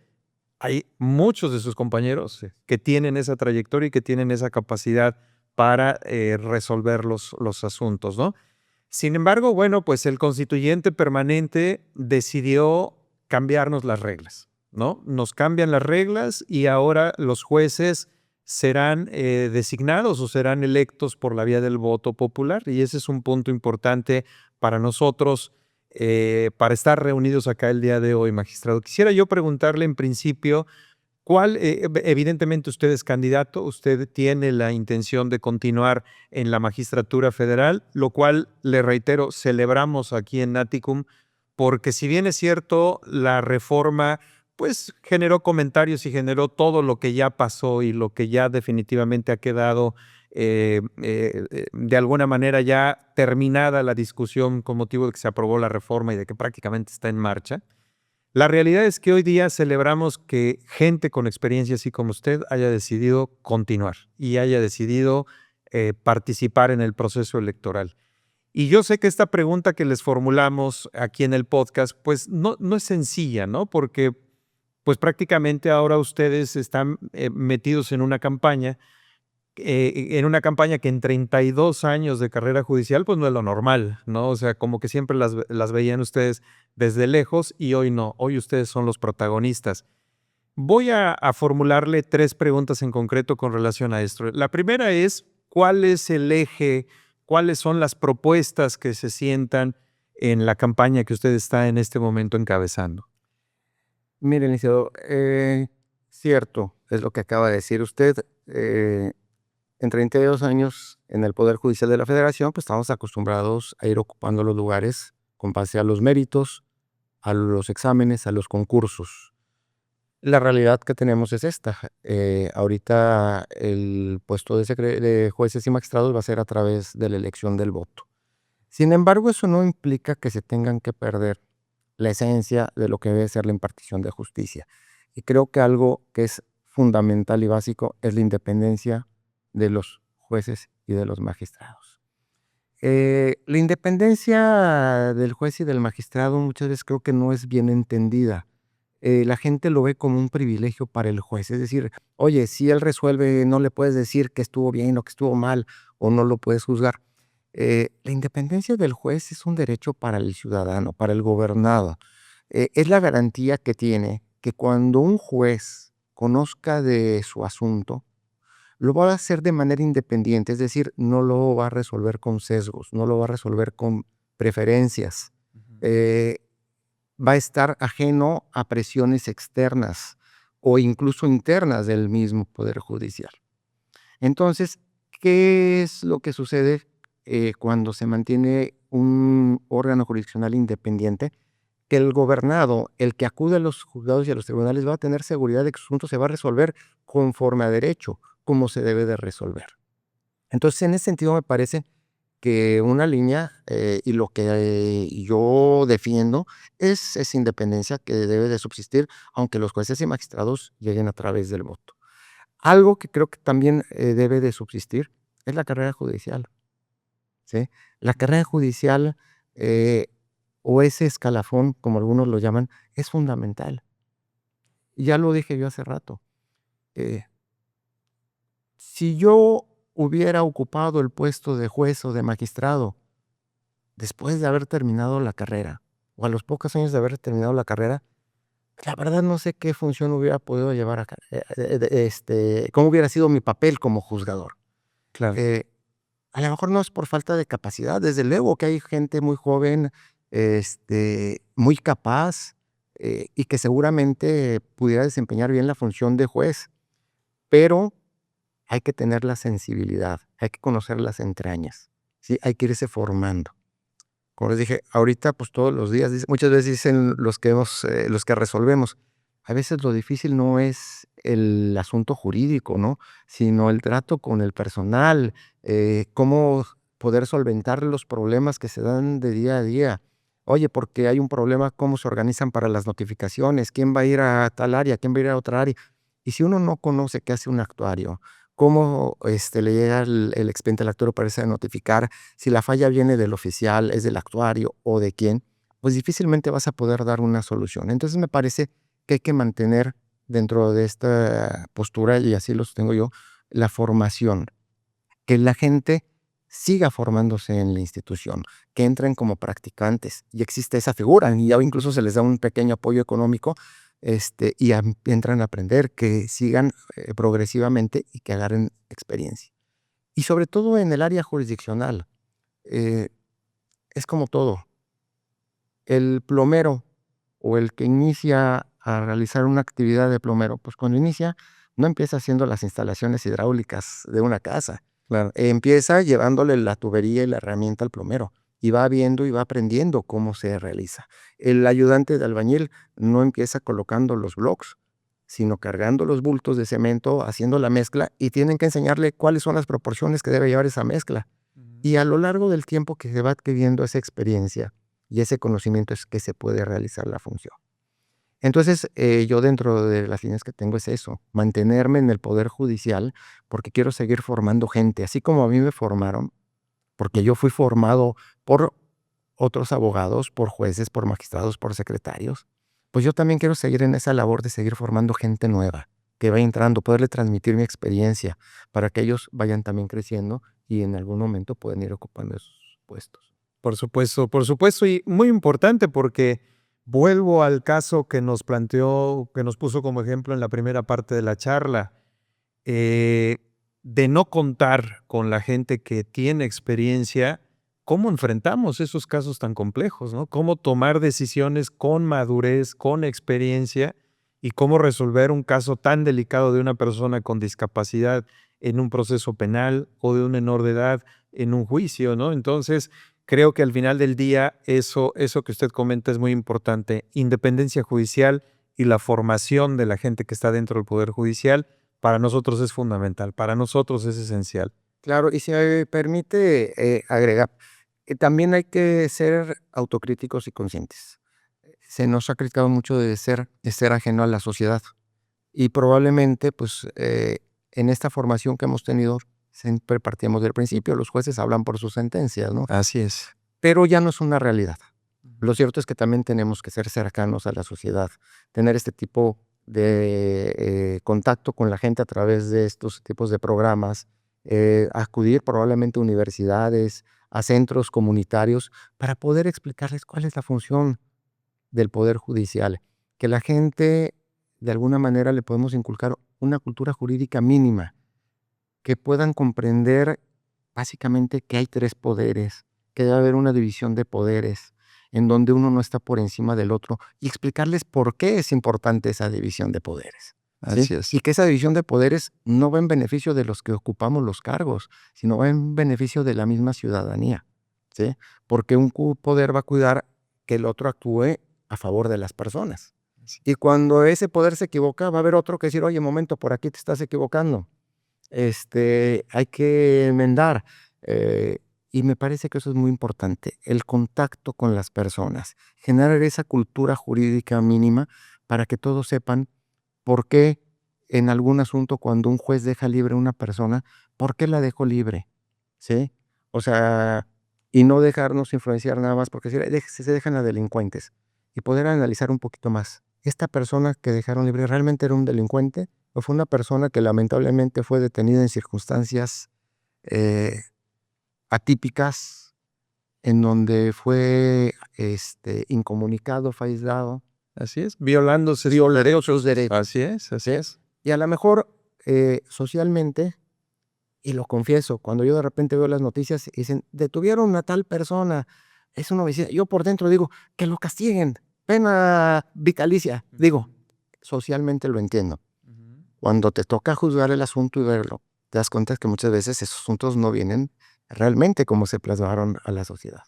hay muchos de sus compañeros que tienen esa trayectoria y que tienen esa capacidad para resolver los asuntos, ¿no? Sin embargo, bueno, pues el constituyente permanente decidió cambiarnos las reglas, ¿no? Nos cambian las reglas y ahora los jueces serán designados o serán electos por la vía del voto popular y ese es un punto importante para nosotros, para estar reunidos acá el día de hoy, magistrado. Quisiera yo preguntarle en principio, evidentemente usted es candidato, usted tiene la intención de continuar en la magistratura federal, lo cual, le reitero, celebramos aquí en Naticum, porque si bien es cierto, la reforma pues generó comentarios y generó todo lo que ya pasó y lo que ya definitivamente ha quedado de alguna manera ya terminada la discusión con motivo de que se aprobó la reforma y de que prácticamente está en marcha. La realidad es que hoy día celebramos que gente con experiencia así como usted haya decidido continuar y haya decidido participar en el proceso electoral. Y yo sé que esta pregunta que les formulamos aquí en el podcast, pues no es sencilla, ¿no? Porque pues prácticamente ahora ustedes están metidos en una campaña que en 32 años de carrera judicial, pues no es lo normal, ¿no? O sea, como que siempre las veían ustedes desde lejos y hoy no, hoy ustedes son los protagonistas. Voy a formularle 3 preguntas en concreto con relación a esto. La primera es, ¿cuál es el eje, cuáles son las propuestas que se sientan en la campaña que usted está en este momento encabezando? Mire, licenciado, cierto es lo que acaba de decir usted. En 32 años en el Poder Judicial de la Federación, pues estamos acostumbrados a ir ocupando los lugares con base a los méritos, a los exámenes, a los concursos. La realidad que tenemos es esta. Ahorita el puesto de jueces y magistrados va a ser a través de la elección del voto. Sin embargo, eso no implica que se tengan que perder la esencia de lo que debe ser la impartición de justicia. Y creo que algo que es fundamental y básico es la independencia de los jueces y de los magistrados. La independencia del juez y del magistrado muchas veces creo que no es bien entendida. La gente lo ve como un privilegio para el juez, es decir, oye, si él resuelve, no le puedes decir que estuvo bien o que estuvo mal, o no lo puedes juzgar. La independencia del juez es un derecho para el ciudadano, para el gobernado. Es la garantía que tiene que cuando un juez conozca de su asunto, lo va a hacer de manera independiente, es decir, no lo va a resolver con sesgos, no lo va a resolver con preferencias. Ujú. Eh, Va a estar ajeno a presiones externas o incluso internas del mismo Poder Judicial. Entonces, ¿qué es lo que sucede cuando se mantiene un órgano jurisdiccional independiente? Que el gobernado, el que acude a los juzgados y a los tribunales, va a tener seguridad de que su asunto se va a resolver conforme a derecho, como se debe de resolver. Entonces, en ese sentido, me parece que una línea, y lo que yo defiendo es esa independencia que debe de subsistir, aunque los jueces y magistrados lleguen a través del voto. Algo que creo que también debe de subsistir es la carrera judicial, ¿sí? La carrera judicial, eh, o ese escalafón, como algunos lo llaman, es fundamental. Y ya lo dije yo hace rato. eh, si yo hubiera ocupado el puesto de juez o de magistrado después de haber terminado la carrera, o a los pocos años de haber terminado la carrera, la verdad no sé qué función hubiera podido llevar a cómo hubiera sido mi papel como juzgador. Claro. Eh, a lo mejor no es por falta de capacidad, desde luego que hay gente muy joven, muy capaz, y que seguramente pudiera desempeñar bien la función de juez, pero hay que tener la sensibilidad, hay que conocer las entrañas, ¿sí? Hay que irse formando. Como les dije, ahorita, pues, todos los días, muchas veces dicen los que resolvemos. A veces lo difícil no es el asunto jurídico, ¿no? Sino el trato con el personal, cómo poder solventar los problemas que se dan de día a día. Oye, porque hay un problema, ¿cómo se organizan para las notificaciones? ¿Quién va a ir a tal área? ¿Quién va a ir a otra área? Y si uno no conoce qué hace un actuario, cómo, le llega el expediente al actuario para irse a notificar, si la falla viene del oficial, es del actuario o de quién, pues difícilmente vas a poder dar una solución. Entonces me parece que hay que mantener dentro de esta postura, y así lo sostengo yo, la formación, que la gente siga formándose en la institución, que entren como practicantes y existe esa figura y ya incluso se les da un pequeño apoyo económico, y entran a aprender, que sigan progresivamente y que agarren experiencia. Y sobre todo en el área jurisdiccional, eh, es como todo. El plomero o el que inicia a realizar una actividad de plomero, pues cuando inicia no empieza haciendo las instalaciones hidráulicas de una casa. Claro. Empieza llevándole la tubería y la herramienta al plomero y va viendo y va aprendiendo cómo se realiza. El ayudante de albañil no empieza colocando los blocks, sino cargando los bultos de cemento, haciendo la mezcla y tienen que enseñarle cuáles son las proporciones que debe llevar esa mezcla. Ujú. Y a lo largo del tiempo que se va adquiriendo esa experiencia y ese conocimiento es que se puede realizar la función. Entonces, yo dentro de las líneas que tengo es eso, mantenerme en el poder judicial, porque quiero seguir formando gente, así como a mí me formaron, porque yo fui formado por otros abogados, por jueces, por magistrados, por secretarios, pues yo también quiero seguir en esa labor de seguir formando gente nueva, que vaya entrando, poderle transmitir mi experiencia, para que ellos vayan también creciendo y en algún momento puedan ir ocupando esos puestos. Por supuesto, y muy importante porque vuelvo al caso que nos planteó, que nos puso como ejemplo en la primera parte de la charla, eh, de no contar con la gente que tiene experiencia, ¿cómo enfrentamos esos casos tan complejos, no? Cómo tomar decisiones con madurez, con experiencia y cómo resolver un caso tan delicado de una persona con discapacidad en un proceso penal o de un menor de edad en un juicio, ¿no? Entonces, creo que al final del día eso que usted comenta es muy importante. Independencia judicial y la formación de la gente que está dentro del Poder Judicial para nosotros es fundamental, para nosotros es esencial. Claro, y si me permite agregar, También hay que ser autocríticos y conscientes. Se nos ha criticado mucho de ser ajeno a la sociedad. Y probablemente, pues, en esta formación que hemos tenido, siempre partíamos del principio, los jueces hablan por sus sentencias, ¿no? Así es. Pero ya no es una realidad. Lo cierto es que también tenemos que ser cercanos a la sociedad, tener este tipo de contacto con la gente a través de estos tipos de programas, acudir probablemente a universidades, a centros comunitarios, para poder explicarles cuál es la función del Poder Judicial, que la gente, de alguna manera, le podemos inculcar una cultura jurídica mínima, que puedan comprender básicamente que hay 3 poderes, que debe haber una división de poderes, en donde uno no está por encima del otro, y explicarles por qué es importante esa división de poderes, ¿sí? Así es. Y que esa división de poderes no va en beneficio de los que ocupamos los cargos, sino va en beneficio de la misma ciudadanía, ¿sí? Porque un poder va a cuidar que el otro actúe a favor de las personas. Sí. Y cuando ese poder se equivoca, va a haber otro que decir: "Oye, momento, por aquí te estás equivocando. Hay que enmendar". eh, y me parece que eso es muy importante, el contacto con las personas, generar esa cultura jurídica mínima para que todos sepan por qué en algún asunto cuando un juez deja libre a una persona, ¿por qué la dejó libre? ¿Sí? O sea, y no dejarnos influenciar nada más porque se dejan a delincuentes y poder analizar un poquito más. ¿Esta persona que dejaron libre realmente era un delincuente o fue una persona que lamentablemente fue detenida en circunstancias eh, atípicas, en donde fue incomunicado, fue aislado, Así es. Violándose sus violó sus derechos. derechos? Así es, así ¿Sí? es. Y a lo mejor socialmente, y lo confieso, cuando yo de repente veo las noticias y dicen, detuvieron a tal persona, es un homicida, yo por dentro digo, que lo castiguen, pena vitalicia. Digo, socialmente lo entiendo. Ujú. Cuando te toca juzgar el asunto y verlo, te das cuenta que muchas veces esos asuntos no vienen realmente como se plasmaron a la sociedad.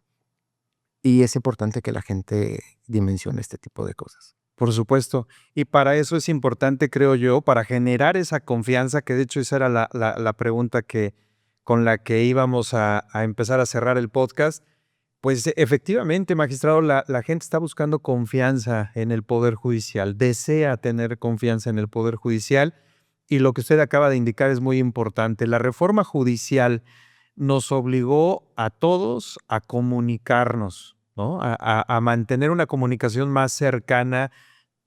Y es importante que la gente dimensione este tipo de cosas. Por supuesto. Y para eso es importante, creo yo, para generar esa confianza, que de hecho esa era la pregunta con la que íbamos a empezar a cerrar el podcast. Pues efectivamente, magistrado, la gente está buscando confianza en el Poder Judicial, desea tener confianza en el Poder Judicial y lo que usted acaba de indicar es muy importante. La reforma judicial nos obligó a todos a comunicarnos, ¿no? A mantener una comunicación más cercana,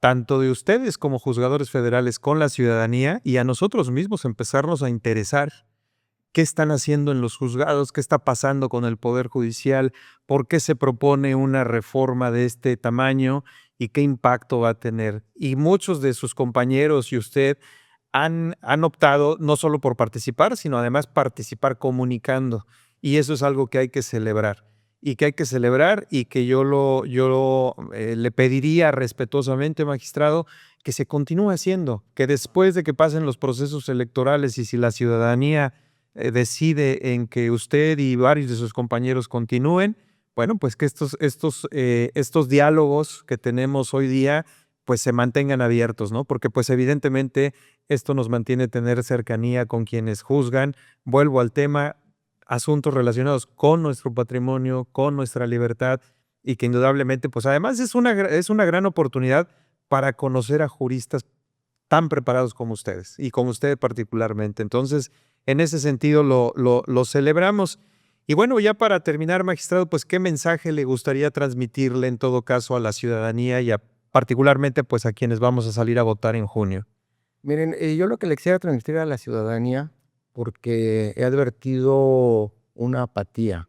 tanto de ustedes como juzgadores federales con la ciudadanía y a nosotros mismos empezarnos a interesar qué están haciendo en los juzgados, qué está pasando con el Poder Judicial, por qué se propone una reforma de este tamaño y qué impacto va a tener. Y muchos de sus compañeros y usted han optado no solo por participar, sino además participar comunicando. Y eso es algo que hay que celebrar. Y que hay que celebrar y que le pediría respetuosamente, magistrado, que se continúe haciendo, que después de que pasen los procesos electorales y si la ciudadanía decide en que usted y varios de sus compañeros continúen, bueno, pues que estos diálogos que tenemos hoy día pues se mantengan abiertos, ¿no? Porque pues evidentemente esto nos mantiene tener cercanía con quienes juzgan. Vuelvo al tema, asuntos relacionados con nuestro patrimonio, con nuestra libertad y que indudablemente pues además es una gran oportunidad para conocer a juristas tan preparados como ustedes y como usted particularmente. Entonces, en ese sentido lo celebramos. Y bueno, ya para terminar, magistrado, pues, ¿qué mensaje le gustaría transmitirle en todo caso a la ciudadanía y particularmente pues a quienes vamos a salir a votar en junio? Miren, yo lo que le quisiera transmitir a la ciudadanía, porque he advertido una apatía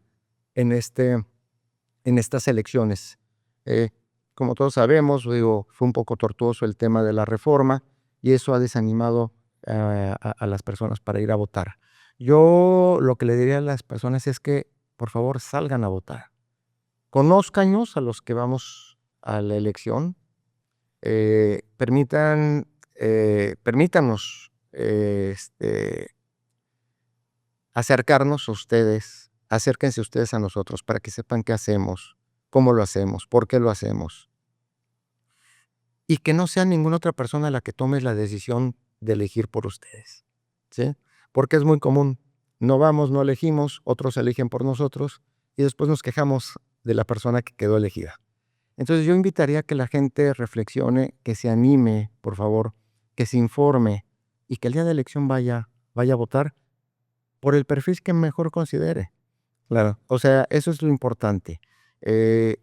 en, en estas elecciones. Eh, Como todos sabemos, digo, fue un poco tortuoso el tema de la reforma y eso ha desanimado a las personas para ir a votar. Yo lo que le diría a las personas es que, por favor, salgan a votar. Conózcanos a los que vamos a la elección, permítanos acercarnos a ustedes, acérquense ustedes a nosotros para que sepan qué hacemos, cómo lo hacemos, por qué lo hacemos. Y que no sea ninguna otra persona la que tome la decisión de elegir por ustedes, ¿sí? Porque es muy común, no vamos, no elegimos, otros eligen por nosotros y después nos quejamos de la persona que quedó elegida. Entonces yo invitaría a que la gente reflexione, que se anime, por favor, que se informe y que el día de elección vaya a votar por el perfil que mejor considere. Claro. O sea, eso es lo importante. Eh,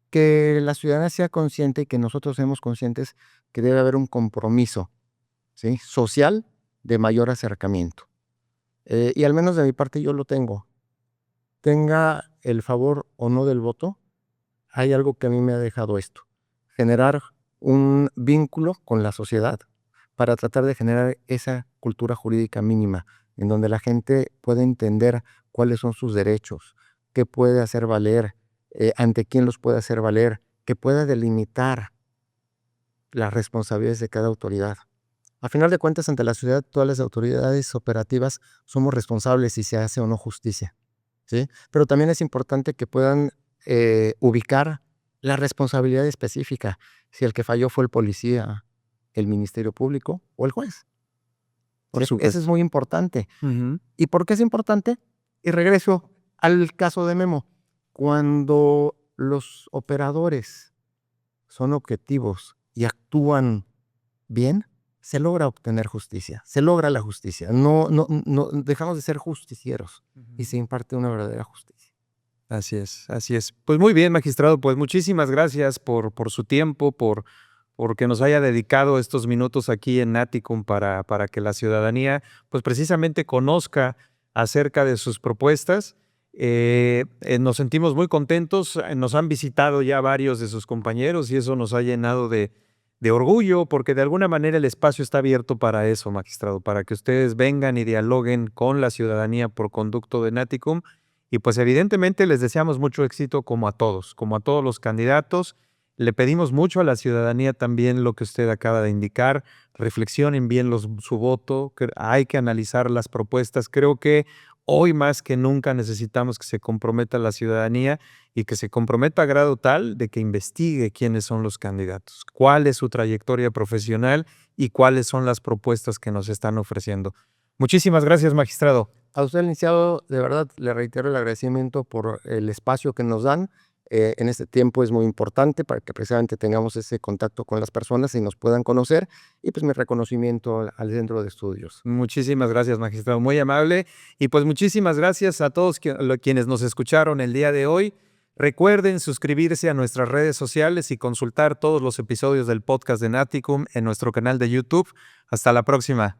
que la ciudadanía sea consciente y que nosotros seamos conscientes que debe haber un compromiso, ¿sí?, social de mayor acercamiento. Y al menos de mi parte yo lo tengo. Tenga el favor o no del voto, hay algo que a mí me ha dejado esto: generar un vínculo con la sociedad para tratar de generar esa cultura jurídica mínima, en donde la gente pueda entender cuáles son sus derechos, qué puede hacer valer, ante quién los puede hacer valer, que pueda delimitar las responsabilidades de cada autoridad. A final de cuentas, ante la sociedad, todas las autoridades operativas somos responsables si se hace o no justicia, ¿sí? Pero también es importante que puedan ubicar la responsabilidad específica, si el que falló fue el policía, el Ministerio Público o el juez. Por Eso es supuesto. muy importante. Ujú. ¿Y por qué es importante? Y regreso al caso de Memo. Cuando los operadores son objetivos y actúan bien, se logra obtener justicia, se logra la justicia. No dejamos de ser justicieros y Ujú. se imparte una verdadera justicia. Así es, así es. Pues muy bien, magistrado, pues muchísimas gracias por su tiempo, por que nos haya dedicado estos minutos aquí en Naticum para que la ciudadanía, pues precisamente conozca acerca de sus propuestas. Nos sentimos muy contentos, nos han visitado ya varios de sus compañeros y eso nos ha llenado de orgullo, porque de alguna manera el espacio está abierto para eso, magistrado, para que ustedes vengan y dialoguen con la ciudadanía por conducto de Naticum. Y pues evidentemente les deseamos mucho éxito como a todos los candidatos. Le pedimos mucho a la ciudadanía también lo que usted acaba de indicar. Reflexionen bien su voto. Hay que analizar las propuestas. Creo que hoy más que nunca necesitamos que se comprometa la ciudadanía y que se comprometa a grado tal de que investigue quiénes son los candidatos, cuál es su trayectoria profesional y cuáles son las propuestas que nos están ofreciendo. Muchísimas gracias, magistrado. A usted, licenciado, de verdad le reitero el agradecimiento por el espacio que nos dan. En este tiempo es muy importante para que precisamente tengamos ese contacto con las personas y nos puedan conocer. Y pues mi reconocimiento al Centro de Estudios. Muchísimas gracias, magistrado, muy amable. Y pues muchísimas gracias a todos quienes nos escucharon el día de hoy. Recuerden suscribirse a nuestras redes sociales y consultar todos los episodios del podcast de Naticum en nuestro canal de YouTube. Hasta la próxima.